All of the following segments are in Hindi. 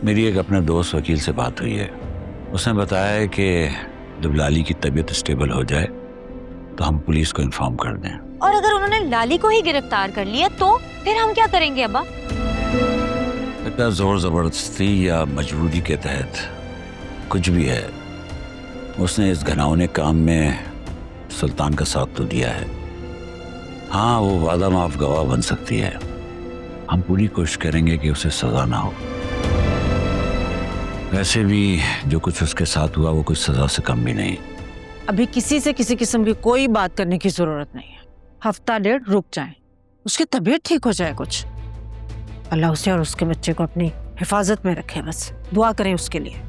मेरी एक अपने दोस्त वकील से बात हुई है। उसने बताया है कि जब लाली की तबीयत स्टेबल हो जाए तो हम पुलिस को इन्फॉर्म कर दें। और अगर उन्होंने लाली को ही गिरफ्तार कर लिया तो फिर हम क्या करेंगे अब्बा? लगता जोर जबरदस्ती या मजबूरी के तहत कुछ भी है, उसने इस घिनौने काम में सुल्तान का साथ तो दिया है। हाँ, वो वादा माफ गवाह बन सकती है। हम पूरी कोशिश करेंगे कि उसे सजा ना हो। वैसे भी जो कुछ उसके साथ हुआ वो कुछ सजा से कम भी नहीं। अभी किसी से किसी किस्म की कोई बात करने की जरूरत नहीं है। हफ्ता डेढ़ रुक जाए, उसकी तबीयत ठीक हो जाए कुछ। अल्लाह उसे और उसके बच्चे को अपनी हिफाजत में रखे, बस दुआ करें उसके लिए।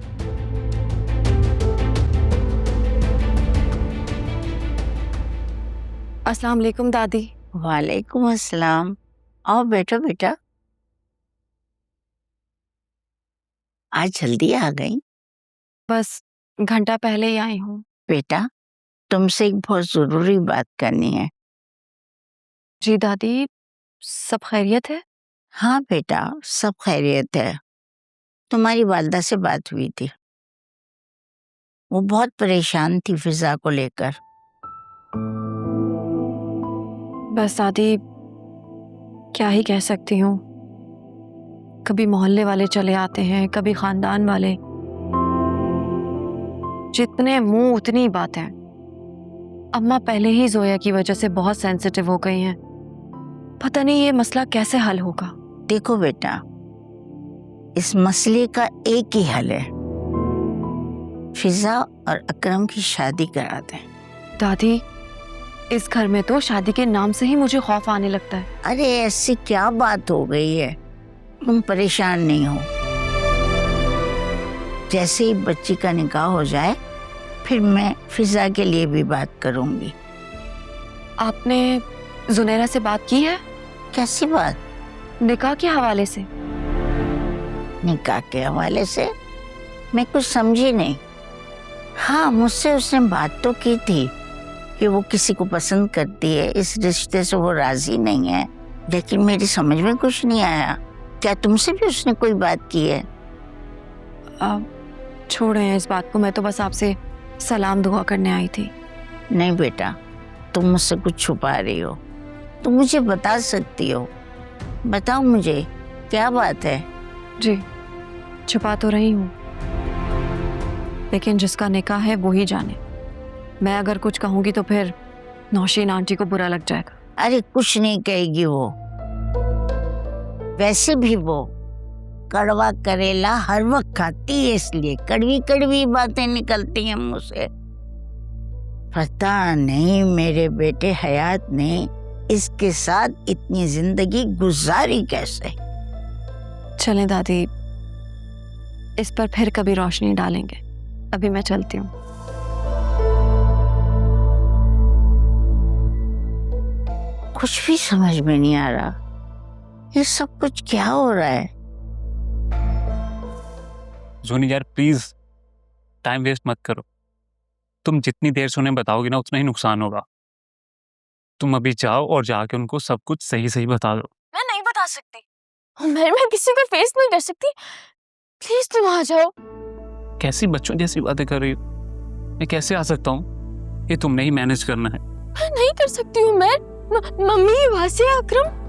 अस्सलाम वालेकुम दादी। वालेकुम अस्सलाम। आओ बैठो बेटा। आज जल्दी आ गई? बस घंटा पहले ही आई हूँ। बेटा, तुमसे एक बहुत जरूरी बात करनी है। जी दादी, सब खैरियत है? हाँ बेटा, सब खैरियत है। तुम्हारी वालदा से बात हुई थी, वो बहुत परेशान थी फिजा को लेकर। बस दादी, क्या ही कह सकती हूँ। कभी मोहल्ले वाले चले आते हैं, कभी खानदान वाले। जितने मुंह उतनी बातें। अम्मा पहले ही जोया की वजह से बहुत सेंसिटिव हो गई हैं। पता नहीं ये मसला कैसे हल होगा। देखो बेटा, इस मसले का एक ही हल है, फिजा और अकरम की शादी करा दें। दादी, इस घर में तो शादी के नाम से ही मुझे खौफ आने लगता है। अरे ऐसी क्या बात हो गई है, तुम परेशान नहीं हो। जैसे ही बच्ची का निकाह हो जाए फिर मैं फिजा के लिए भी बात करूंगी। आपने जुनैरा से बात की है? कैसी बात? निकाह के हवाले से। निकाह के हवाले से? मैं कुछ समझी नहीं। हाँ, मुझसे उसने बात तो की थी कि वो किसी को पसंद करती है, इस रिश्ते से वो राजी नहीं है, लेकिन मेरी समझ में कुछ नहीं आया। क्या तुमसे भी उसने कोई बात की है? छोड़ें इस बात को, मैं तो बस आपसे सलाम दुआ करने आई थी। नहीं बेटा, तुम मुझसे कुछ छुपा रही हो। तुम मुझे बता सकती हो, बताओ मुझे क्या बात है। जी, छुपा तो रही हूँ, लेकिन जिसका निकाह है वो ही जाने। मैं अगर कुछ कहूँगी तो फिर नौशीन आंटी को बुरा लग जाएगा। अरे कुछ नहीं कहेगी वो। वैसे भी वो कड़वा करेला हर वक्त खाती है, इसलिए कड़वी कड़वी बातें निकलती हैं मुंह से। पता नहीं मेरे बेटे हयात ने इसके साथ इतनी जिंदगी गुजारी कैसे। चलें दादी, इस पर फिर कभी रोशनी डालेंगे। अभी मैं चलती हूँ। कुछ भी समझ में नहीं आ रहा, ये सब कुछ क्या हो रहा है। जोनी यार प्लीज टाइम वेस्ट मत करो। तुम जितनी देर से उन्हें बताओगे ना उतना ही नुकसान होगा। तुम अभी जाओ और जाके उनको सब कुछ सही सही बता दो। मैं नहीं बता सकती, मैं किसी को फेस नहीं कर सकती। प्लीज तुम आ जाओ। कैसी बच्चों जैसी बातें कर रही हो? मैं कैसे आ सकता हूँ? ये तुमने ही मैनेज करना है। मैं नहीं कर सकती हूँ। मैं मम्मी, वासिया, अकरम,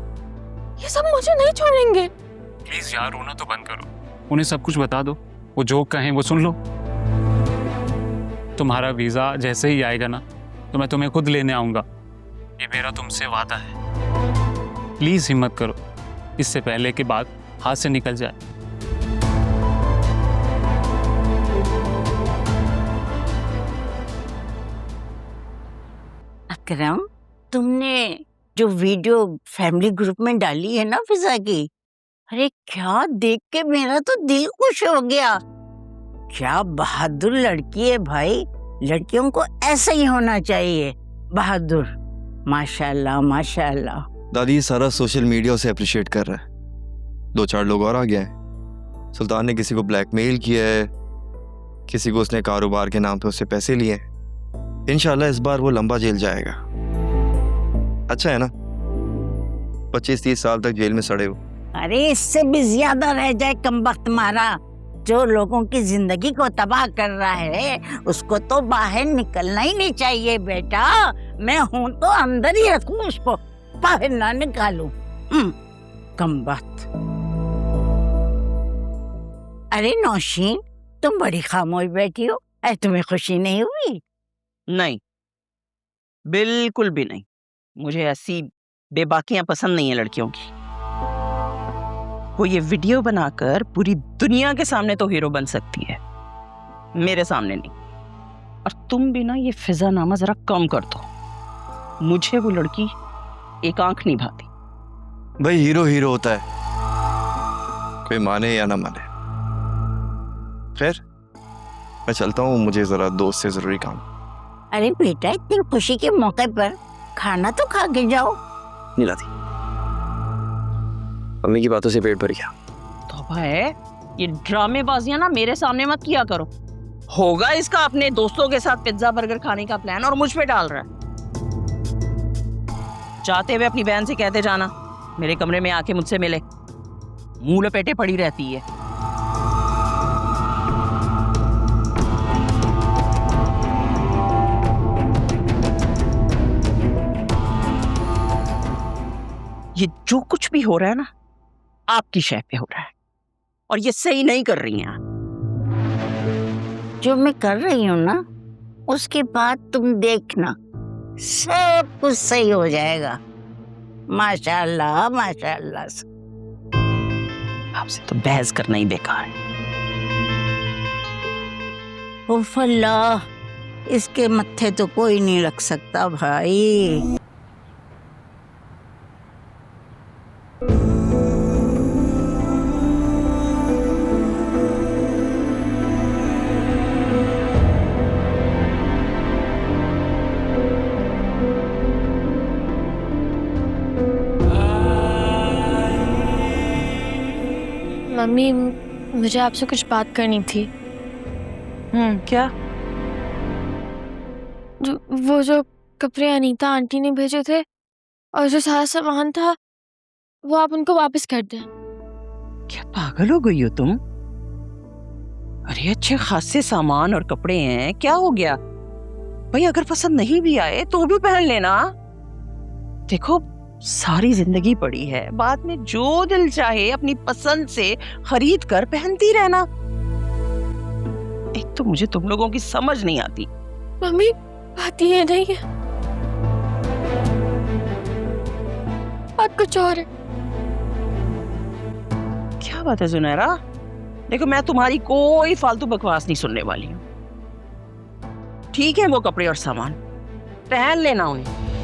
ये सब मुझे नहीं छोड़ेंगे। प्लीज यार रोना तो बंद करो, उन्हें सब कुछ बता दो। वो जो कहें वो सुन लो। तुम्हारा वीजा जैसे ही आएगा ना तो मैं तुम्हें खुद लेने आऊंगा, ये मेरा तुमसे वादा है। प्लीज हिम्मत करो, इससे पहले कि बात हाथ से निकल जाए। अकरम, तुमने जो वीडियो फैमिली ग्रुप में डाली है ना फिजा की, अरे क्या देख के मेरा तो दिल खुश हो गया। क्या बहादुर लड़की है भाई, लड़कियों को ऐसा ही होना चाहिए, बहादुर। माशाल्लाह माशाल्लाह। दादी सारा सोशल मीडिया उसे अप्रिशिएट कर रहा है। 2-4 लोग और आ गए हैं। सुल्तान ने किसी को ब्लैकमेल किया है, किसी को उसने कारोबार के नाम पे उससे पैसे लिए हैं। इंशाल्लाह इस बार वो लंबा जेल जाएगा। अच्छा है ना, 25-30 साल तक जेल में सड़े हो। अरे इससे भी ज्यादा रह जाए कमबख्त मारा। जो लोगों की जिंदगी को तबाह कर रहा है उसको तो बाहर निकलना ही नहीं चाहिए बेटा। मैं हूं तो अंदर ही रखूं, उसको बाहर ना निकालूं। कम बात। अरे नौशीन, तुम बड़ी खामोश बैठी हो। तुम्हें खुशी नहीं हुई? नहीं, बिल्कुल भी नहीं। मुझे ऐसी बेबाकियां पसंद नहीं है लड़कियों की। वो ये वीडियो बनाकर पूरी दुनिया के सामने तो हीरो बन सकती है, मेरे सामने नहीं। और तुम भी ना ये फिजा नामा जरा कम कर दो। मुझे वो लड़की एक आंख नहीं भाती। भाई हीरो हीरो होता है, कोई माने या ना माने। खैर मैं चलता हूँ, मुझे जरा दोस्त से जरूरी काम। अरे बेटा, इतनी खुशी के मौके पर खाना तो खा के जाओ। नहीं लाती, मम्मी की बातों से पेट भर गया। तौबा है, ये ड्रामेबाजियां ना मेरे सामने मत किया करो। होगा इसका अपने दोस्तों के साथ पिज्जा बर्गर खाने का प्लान और मुझ पे डाल रहा है। जाते हुए अपनी बहन से कहते जाना मेरे कमरे में आके मुझसे मिले, मुंह लपेटे पड़ी रहती है। ये जो कुछ भी हो रहा है ना, आपकी शय पे हो रहा है और ये सही नहीं कर रही हैं आप। जो मैं कर रही हूँ ना, उसके बाद तुम देखना सब कुछ सही हो जाएगा। माशाल्लाह माशाल्लाह। आपसे तो बहस करना ही बेकार है। उफ अल्लाह, इसके मत्थे तो कोई नहीं लग सकता भाई। मम्मी, मुझे आपसे कुछ बात करनी थी। क्या? वो जो कपड़े अनीता आंटी ने भेजे थे और जो सारा सामान था, वो आप उनको वापस कर दें। क्या पागल हो गई हो तुम? अरे अच्छे खासे सामान और कपड़े हैं, क्या हो गया भाई? अगर पसंद नहीं भी आए तो भी पहन लेना। देखो सारी जिंदगी पड़ी है, बाद में जो दिल चाहे अपनी पसंद से खरीद कर पहनती रहना। एक तो मुझे तुम लोगों की समझ नहीं आती। मम्मी, बात ये नहीं है, बात कुछ और है। क्या बात है जुनैरा? देखो मैं तुम्हारी कोई फालतू बकवास नहीं सुनने वाली हूँ। ठीक है वो कपड़े और सामान पहन लेना उन्हें,